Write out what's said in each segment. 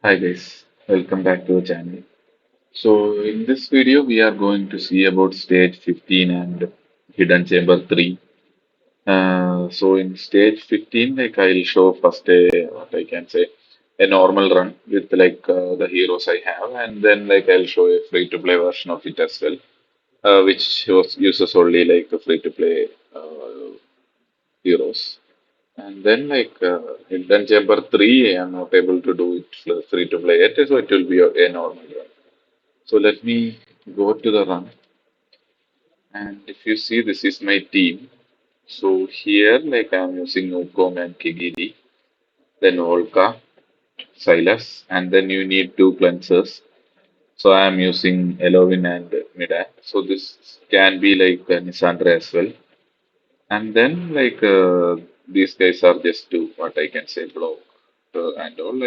Hi guys, welcome back to the channel. So in this video we are going to see about stage 15 and hidden chamber 3. So in stage 15 I'll show first a what I can say a normal run with the heroes I have, and then I'll show a free to play version of it as well, which uses only a free to play heroes. And then Hidden Chamber 3 I am not able to do it free to play yet, so it will be a normal run. So let me go to the run, and if you see, this is my team. So here I'm using Ukong and Kigiri, then Volka, Silas, and then you need two cleansers. So I am using Elovin and Midan. So this can be Nisandra as well. And then these guys are just two what I can say block and all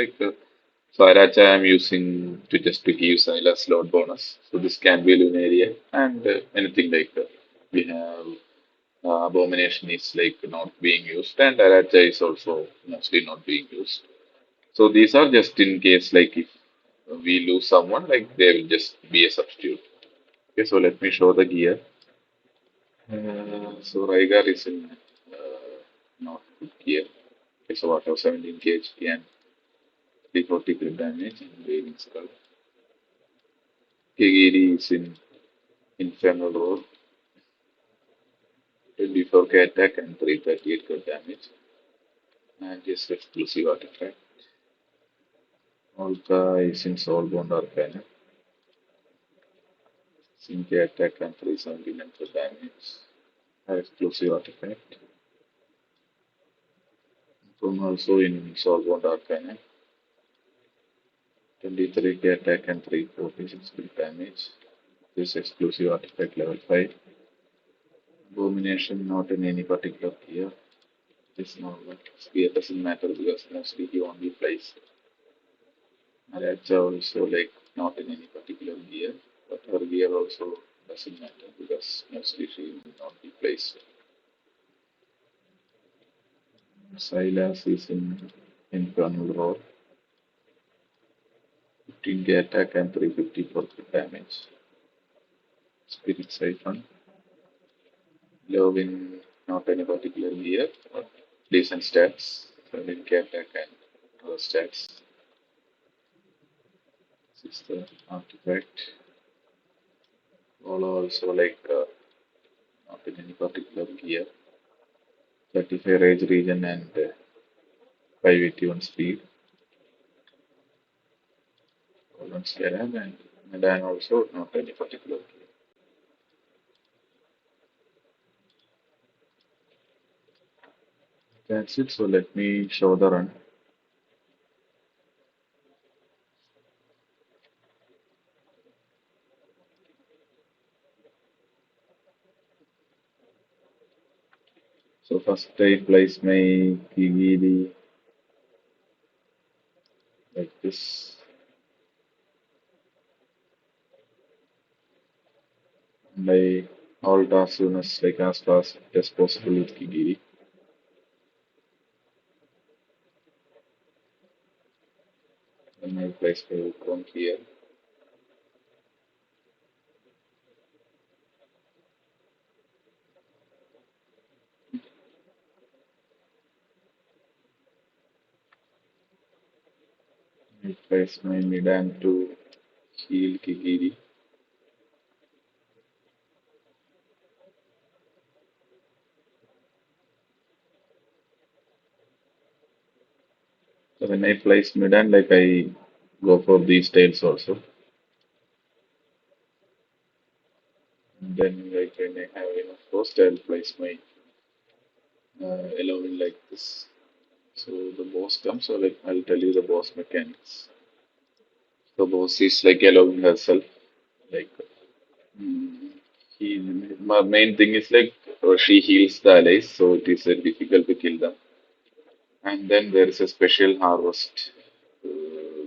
so Iracha I'm using to just to give Silas load bonus. So this can be Lunaria and anything we have Abomination is not being used, and Iracha is also mostly not being used. So these are just in case if we lose someone, they will just be a substitute. Okay, so let me show the gear. So Raigar is in not good gear. Okay, so what have 17 kg and 340 crit damage and Wailing Skull. Kigiri is in Infernal Roar, 24k attack and 338 crit damage, and just exclusive artifact. Olka is in Soulbound Arcana, 16k attack and 379 crit damage, exclusive artifact. From also in Soulbound Arcana, 23k attack and 346 crit damage. This exclusive artifact level 5. Abomination not in any particular gear. This normal. Spear doesn't matter because mostly he only flies. Aracha also not in any particular gear, but her gear also doesn't matter because mostly she will not be placed. Silas is in Infernal Roar, 15k attack and 354 crit damage. Spirit Siphon, Love not any particular gear, but decent stats, 17k attack and other stats. This is the artifact. All also not in any particular gear. 35 rage region and 581 speed. Colon Scarab and Medan also not any particular gear. That's it. So let me show the run. So first I place my Kigiri like this. And I hold as soon as fast as possible with Kigiri. Then I place my Wukong here. I place my Midan to heal Kigiri. So when I place Midan, I go for these tails also. And then when I have enough cost, I'll place my allowing like this. So the boss comes, so I'll tell you the boss mechanics. The boss is allowing herself. Like mm, he, my main thing is she heals the allies, so it is difficult to kill them. And then there is a special harvest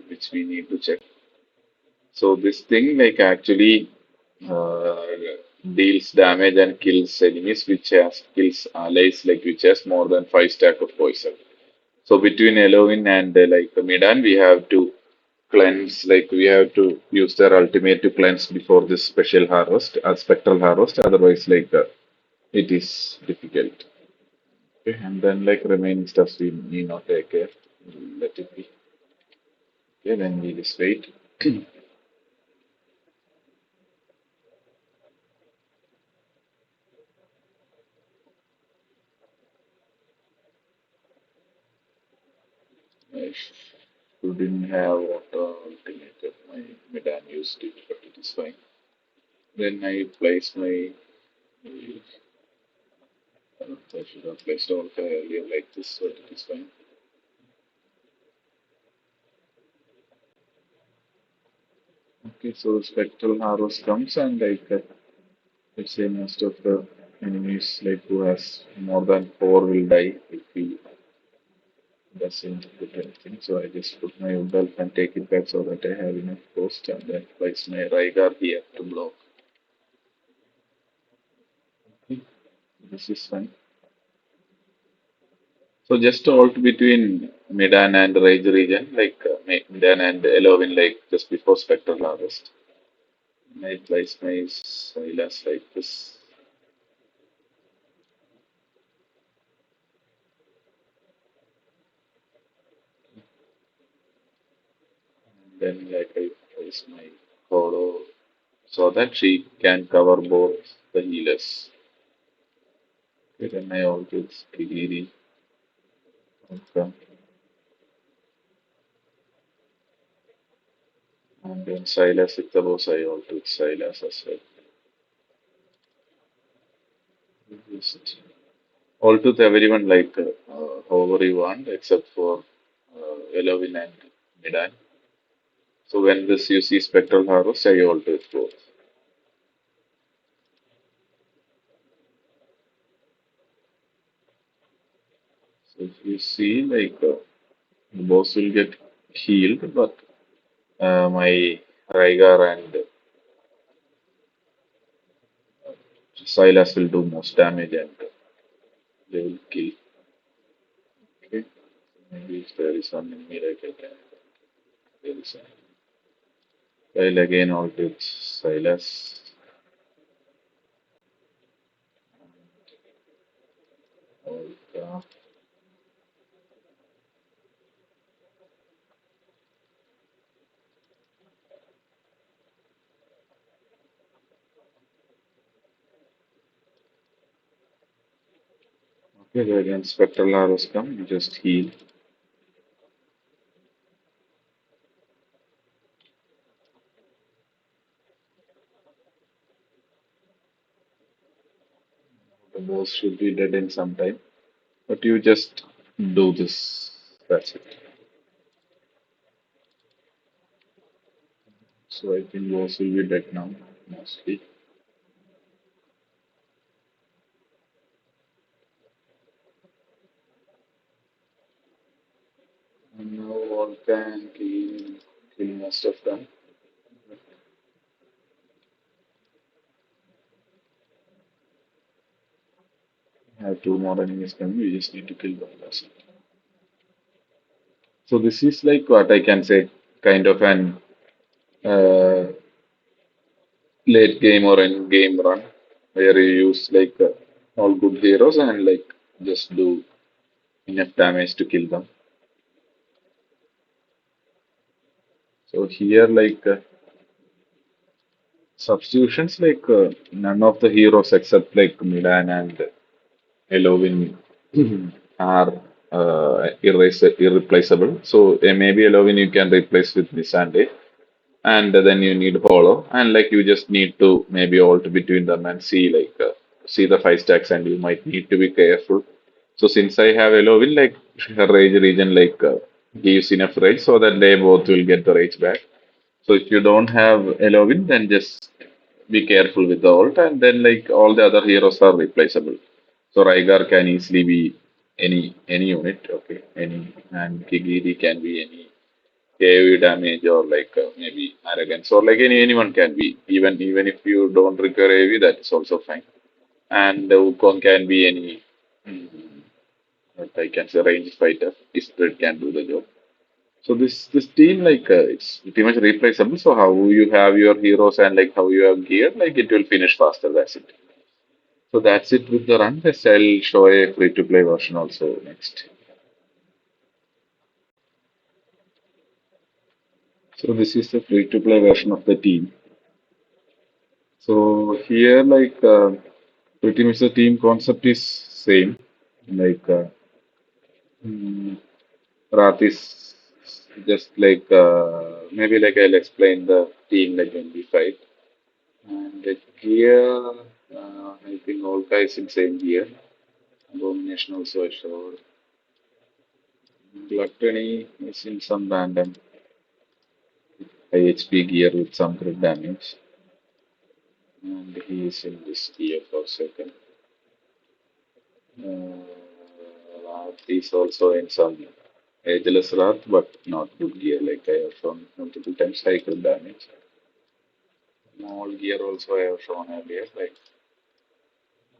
which we need to check. So this thing actually uh, deals damage and kills enemies which has kills allies which has more than 5 stack of poison. So between Elovin and Midan, we have to cleanse, like we have to use their ultimate to cleanse before this special harvest, spectral harvest. Otherwise, it is difficult. Okay, and then like remaining stuff we need not take care. Let it be. Okay, then we just wait. I shouldn't have water ultimate. My Medan used it, but it is fine. Then I place my. I should have placed all earlier like this, but it is fine. Okay, so spectral harvest comes and let's say most of the enemies like who has more than four will die if he doesn't put anything. So I just put my wood elf and take it back so that I have enough post and then place my Rygar here to block. Okay, this is fine. So just alt between Midan and Rage region, Midan and Elovin, like just before Spectral Harvest. I place my Silas like this. Then like I place my Holo so that she can cover both the healers. Okay, then I also Kigiri. Okay. And then Silas with the boss, I also Silas as well. Just all to everyone however you want except for Elovin and Midan. So when this you see spectral harvest, I alter it both. So if you see the boss will get healed, but my Raigar and Silas will do most damage and they will kill. Okay. Maybe if there is some enemy like I can there is I'll again alter it Silas. Alter. Okay, then again spectral arrows come, you just heal. The boss should be dead in some time. But you just do this. That's it. So I think boss will be dead now, mostly. And now all can kill most of them. Have two more enemies coming, you just need to kill them. That's it. So this is like what I can say, kind of an uh, late game or end game run, where you use all good heroes and just do enough damage to kill them. So here substitutions none of the heroes except Milan and Elovin are irreplaceable. So maybe Elovin you can replace with Nisande, and then you need Hollow, and you just need to maybe alt between them and see see the five stacks, and you might need to be careful. So since I have Elovin, her rage region gives enough rage so that they both will get the rage back. So if you don't have Elovin, then just be careful with the ult, and then all the other heroes are replaceable. So Rygar can easily be any unit, okay, any, and Kigiri can be any AoE damage or maybe arrogance or anyone can be. Even if you don't require AoE, that is also fine. And Wukong can be any, what I can say, range fighter. His spread can do the job. So this team like it's pretty much replaceable. So how you have your heroes and like how you have gear, like it will finish faster. That's it. So that's it with the run. Yes, I'll show a free to play version also next. So this is the free to play version of the team. So here like pretty much the team concept is same. Like mm, Rath is just like maybe like I'll explain the team like when we fight. And the gear, I think all guys in same gear. Abomination also I showed. Gluttony is in some random high HP gear with some crit damage. And he is in this gear for second. Wrath is also in some ageless Wrath, but not good gear like I have shown multiple times. High crit damage. Small gear also I have shown earlier, like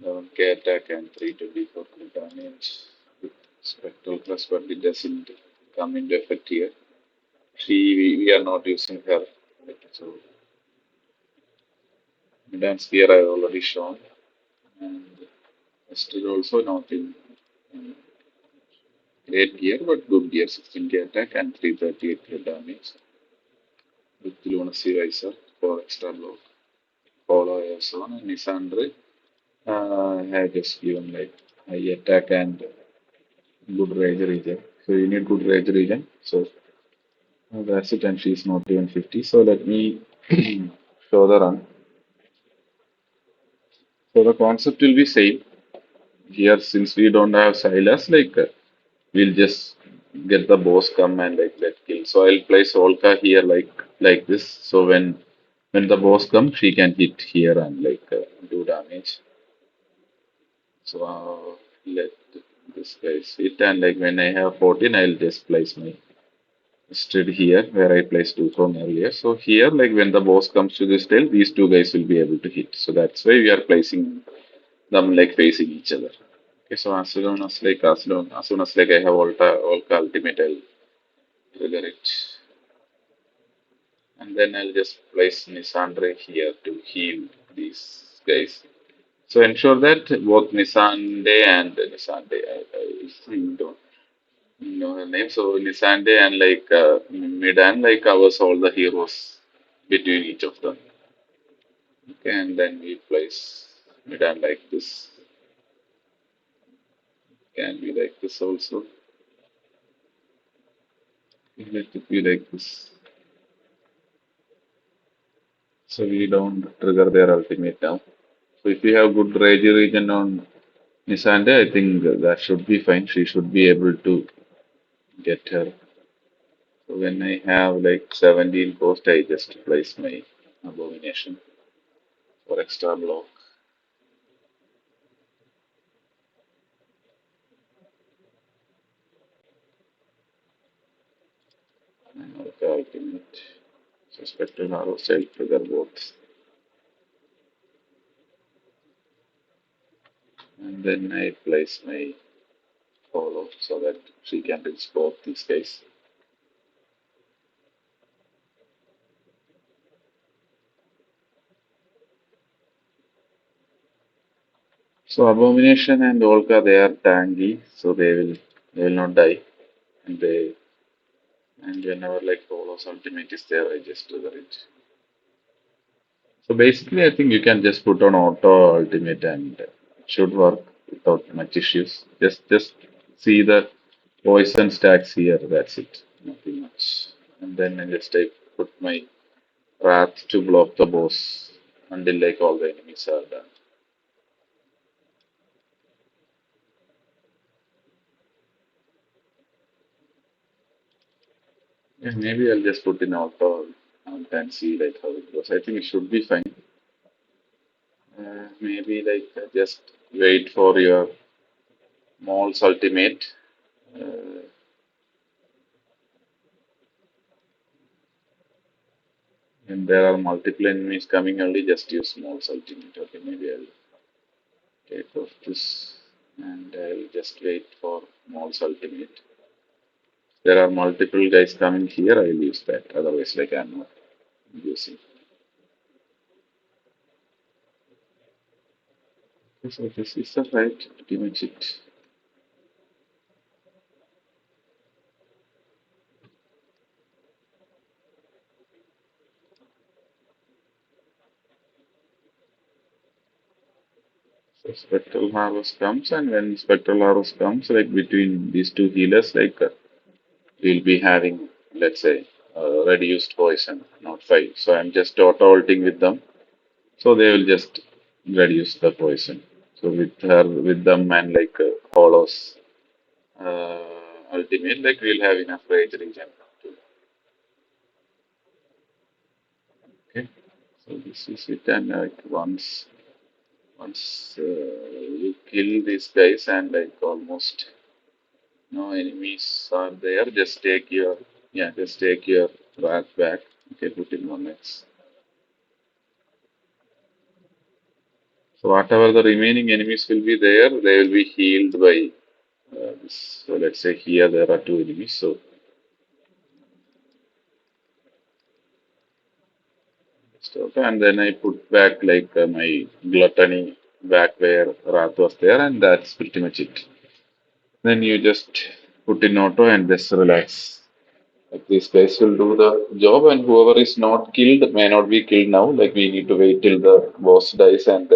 11K attack and 324 crit damage with Spectral Plus, but it doesn't come into effect here. We are not using her. Like, so, dance gear I already shown, and still also not in great gear, but good gear 16K attack and 338 crit damage with Lunacy Riser for extra block. Follow I have shown, and Nisandre I have just given like high attack and good rage region. So you need good rage region. So that's it, and she's not even 50. So let me show the run. So the concept will be same here since we don't have Silas. Like we'll just get the boss come and like let kill. So I'll place Olka here like this. So when the boss comes, she can hit here and like do damage. So let this guy hit and like when I have 14, I'll just place my stood here where I placed two from earlier. So here, like when the boss comes to this tail, these two guys will be able to hit. So that's why we are placing them like facing each other. Okay, so as soon as like I have Ultra ultimate, I'll trigger it. And then I'll just place Nisandre here to heal these guys. So ensure that both Nisande and Nisande, I don't know her name. So Nisande and like Midan like covers all the heroes between each of them. Okay, and then we place Midan like this. Can be like this also. Let it be like this. So we don't trigger their ultimate now. So if you have good rage region on Nisande, I think that should be fine. She should be able to get her. So when I have like 17 cost, I just place my abomination for extra block. And okay, ultimate. Suspected arrow style trigger both. And then I place my follow so that she can reach both these guys. So Abomination and Olga they are tanky, so they will not die. And they and whenever like Polo's ultimate is there, I just trigger it. So basically I think you can just put on auto ultimate and it should work without much issues. Just see the poison stacks here, that's it. Nothing much. And then I put my Wrath to block the boss until like all the enemies are done. Yeah, maybe I'll just put in auto and see like how it goes. I think it should be fine. Maybe like just wait for your Maul's ultimate. Uh, and there are multiple enemies coming only, just use Maul's ultimate. Okay, maybe I'll take off this and I'll just wait for Maul's ultimate. there are multiple guys coming here, I'll use that. Otherwise, like I'm not using. So this is the right, pretty much it. So spectral harvest comes, and when spectral harvest comes, like between these two healers, like we'll be having, let's say, reduced poison, not five. So I'm just auto ulting with them, so they will just reduce the poison. So with her, with them, and like Hollows ultimate, like we'll have enough rage regen. Okay, so this is it, and like once you kill these guys and like almost no enemies are there, just take your just take your wrath back. Okay, put in one X. So whatever the remaining enemies will be there, they will be healed by this. So let's say here there are two enemies. So stop, and then I put back like my gluttony back where wrath was there, and that's pretty much it. Then you just put in auto and just relax. Like these guys will do the job, and whoever is not killed may not be killed now. Like we need to wait till the boss dies, and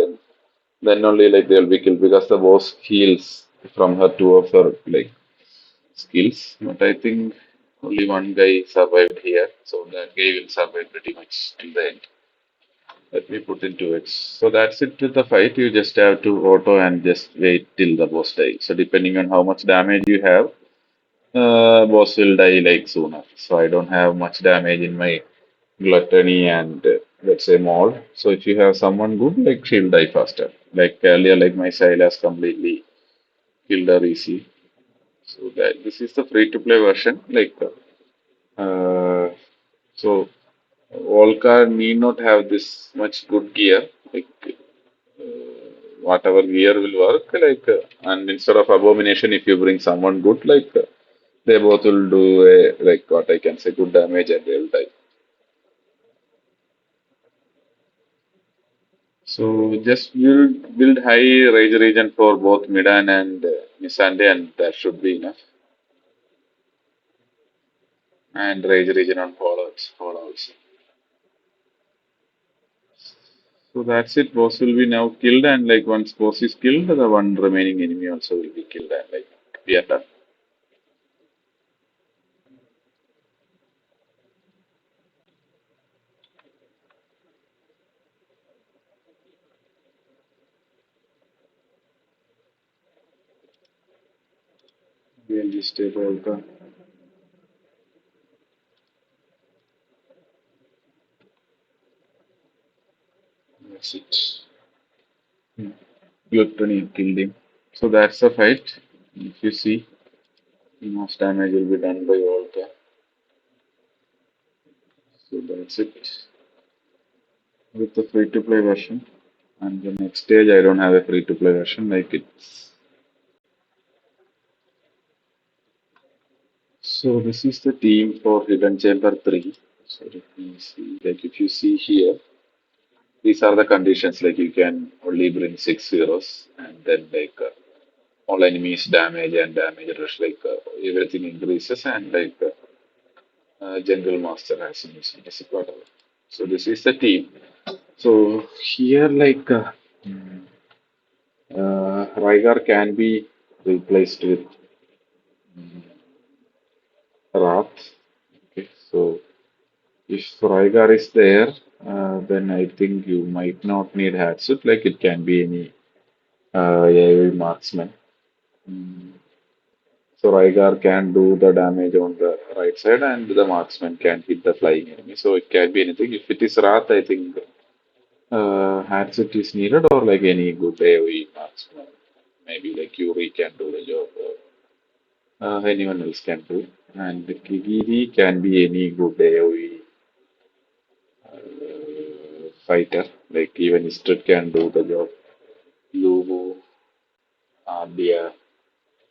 then only like they'll be killed because the boss heals from her two of her like skills. But I think only one guy survived here, so that guy will survive pretty much till the end. Let me put into it. So that's it with the fight. You just have to auto and just wait till the boss dies. So depending on how much damage you have, boss will die like sooner. So I don't have much damage in my gluttony and let's say maul. So if you have someone good, like she'll die faster. Like earlier, like my Silas completely killed her easy. So that this is the free to play version. Like so, all car need not have this much good gear. Like whatever gear will work. Like and instead of abomination, if you bring someone good, like they both will do a like what I can say good damage and they'll die. So just build high rage region for both Midan and Misande, and that should be enough. And rage region on fallouts. So that's it. Boss will be now killed, and like once boss is killed, the one remaining enemy also will be killed, and like we are done. We'll just take all the. That's it. Gluttony killed him. So that's the fight. If you see, most damage will be done by Volta. So that's it with the free to play version. And the next stage, I don't have a free to play version. Like it's so this is the team for Hidden Chamber 3. So let me see. Like if you see here, these are the conditions. Like you can only bring six heroes, and then like all enemies damage and damage rush. Like everything increases, and like Jungle Master has whatever. So this is the team. So here, like Rygar can be replaced with Wrath. Okay, so if Rygar is there, then I think you might not need Hatsuit. Like it can be any AoE marksman. Mm. So Rygar can do the damage on the right side, and the marksman can hit the flying enemy. So it can be anything. If it is Wrath, I think Hatsuit is needed, or like any good AoE marksman. Maybe like Yuri can do the job, or anyone else can do. And Kigiri can be any good AoE fighter. Like even Istrid can do the job. Lubu, Abia.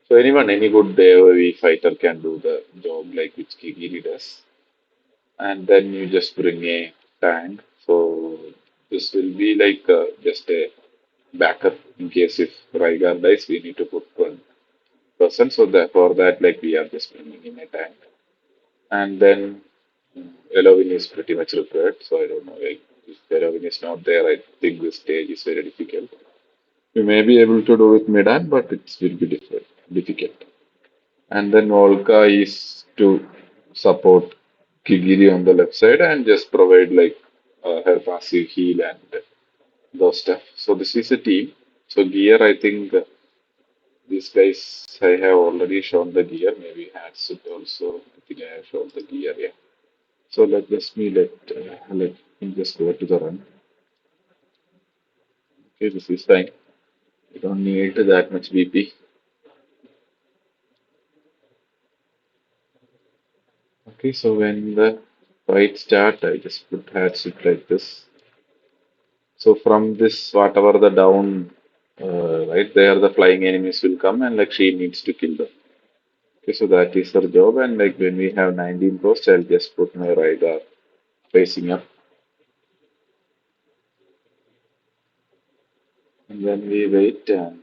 So anyone, any good AoE fighter can do the job like which Kigiri does. And then you just bring a tank. So this will be like just a backup in case if Rygar dies, we need to put one person. So that for that, like we are just bringing in a tank. And then Elovin is pretty much required. So I don't know, like if Elovin is not there, I think this stage is very difficult. We may be able to do with Medan, but it will be difficult. And then Volca is to support Kigiri on the left side and just provide like her passive heal and those stuff. So this is a team. So gear, I think these guys I have already shown the gear. Maybe Hatsuit also. I think I have shown the gear. Yeah. So let me just go to the run. Okay, this is fine. You don't need that much BP. Okay, so when the fight start, I just put Hatsuit like this. So from this, whatever the down, right there, the flying enemies will come and like she needs to kill them. Okay, so that is her job. And like when we have 19 posts, I'll just put my radar facing up. And then we wait and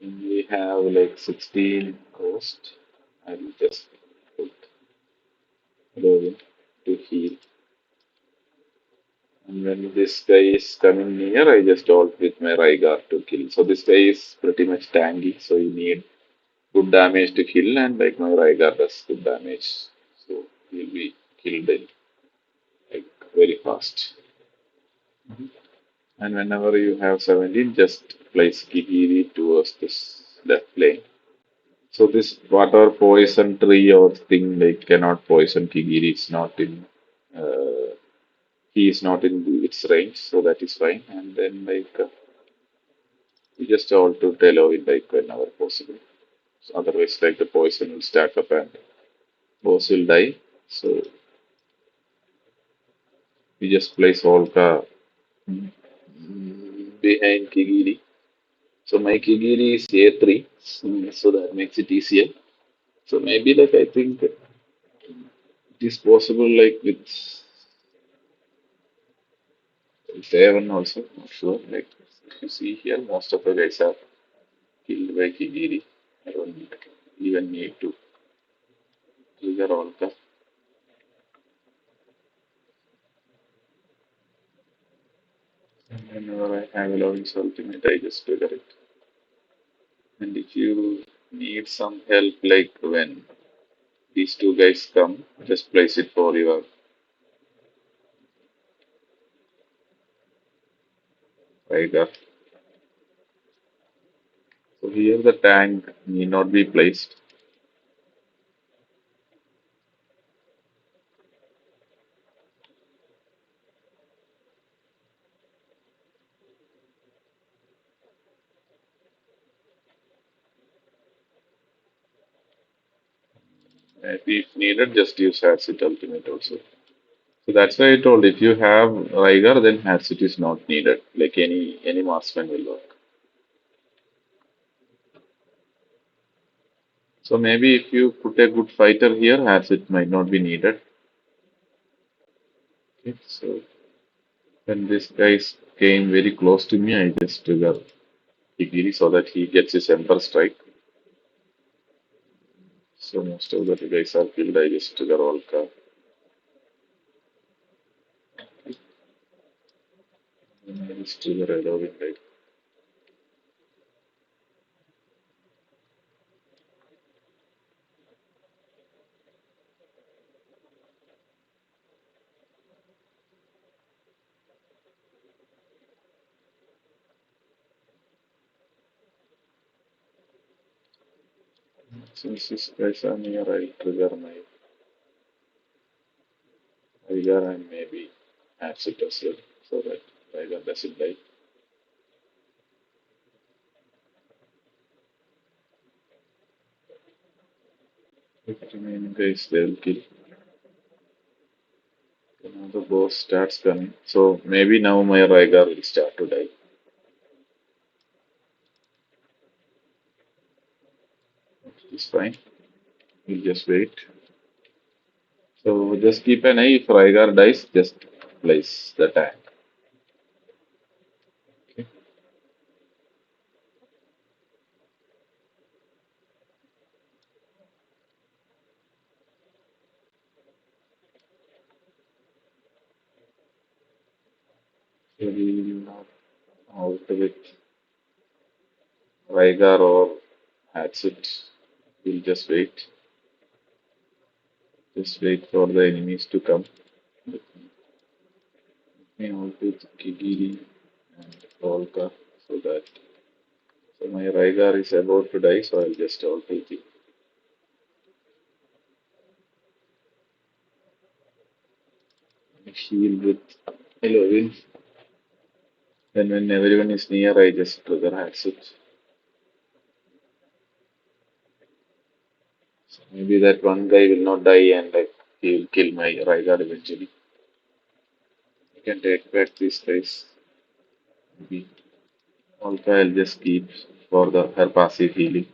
when we have like 16 posts, I'll just put Robin to heal. And when this guy is coming near, I just ult with my Rygar to kill. So this guy is pretty much tanky, so you need good damage to kill, and like my Rygar does good damage, so he'll be killed in, like very fast. And whenever you have 17, just place Kikiri towards this left lane. So this water poison tree or thing like cannot poison Kigiri. It's not in he is not in its range, so that is fine. And then like you just all to tell it like whenever possible. So otherwise, like the poison will stack up and boss will die. So we just place Volca behind Kigiri. So my Kigiri is A3, so that makes it easier. So maybe like I think it is possible like with A1 also, not sure. Like if you see here, most of the guys are killed by Kigiri. I don't even need to trigger Volca. And whenever I have Elovin's ultimate, I just trigger it. And if you need some help, like when these two guys come, just place it for your Tiger. So here the tank need not be placed. If needed, just use Hatsit ultimate also. So that's why I told if you have Riger, then Hatsit is not needed. Like any marksman will work. So maybe if you put a good fighter here, Hatsit might not be needed. Okay, so when this guy came very close to me, I just trigger Igiri so that he gets his Emperor strike. So most of the guys are killed. I just trigger Volca. And I just trigger Elovin, right? Since these guys are near, I trigger my Tiger and maybe Hatchet as well, so that Tiger doesn't die. If remaining guys they will kill. Now the boss starts coming. So maybe now my Rygar will start to die. fine. We'll just wait. So just keep an eye if Rygar dies, just place the tank. Okay. So we will not alter with Rygar or Hatchet. We'll just wait for the enemies to come. Let me alter with Kigiri and Volka so that so my Rygar is about to die, so I'll just alter it. Heal with Halloween. Then when everyone is near, I just trigger Hatchet. So maybe that one guy will not die and like he will kill my Rygar eventually. You can take back this guys. Maybe also I'll just keep for the her passive healing.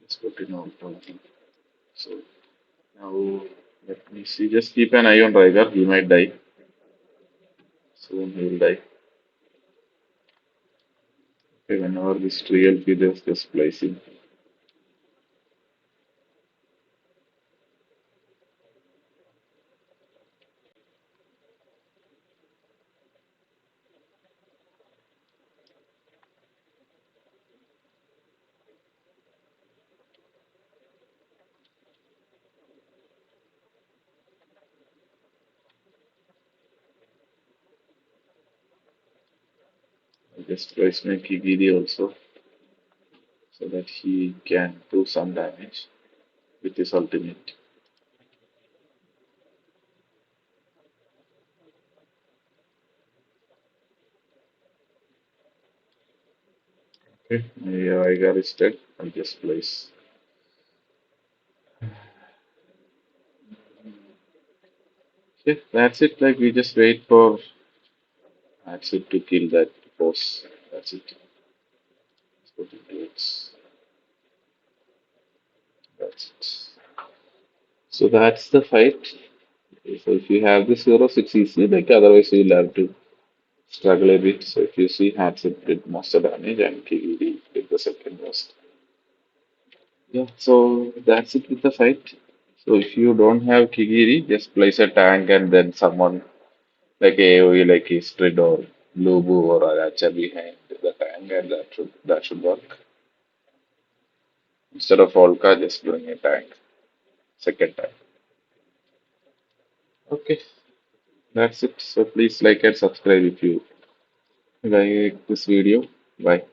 Just put in all something. So now let me see. Just keep an eye on Rygar. He might die. Soon he will die. Okay, whenever this tree will be there, just place him. I just place my Kigiri also so that he can do some damage with his ultimate. Okay, my Rygar is dead. I'll just place. Okay, that's it. Like we just wait for that's it to kill that boss. That's it. Let's put it towards- That's it. So that's the fight. So if you have this heroes, it's easy. Like otherwise, you'll have to struggle a bit. So if you see Hatchet did most of the damage and Kigiri did the second most. Yeah. So that's it with the fight. So if you don't have Kigiri, just place a tank and then someone like AoE like Istrid or Lubu or Aracha behind the tank and that should work. Instead of Volca, just doing a tank second time. Okay, that's it. So please like and subscribe if you like this video. Bye.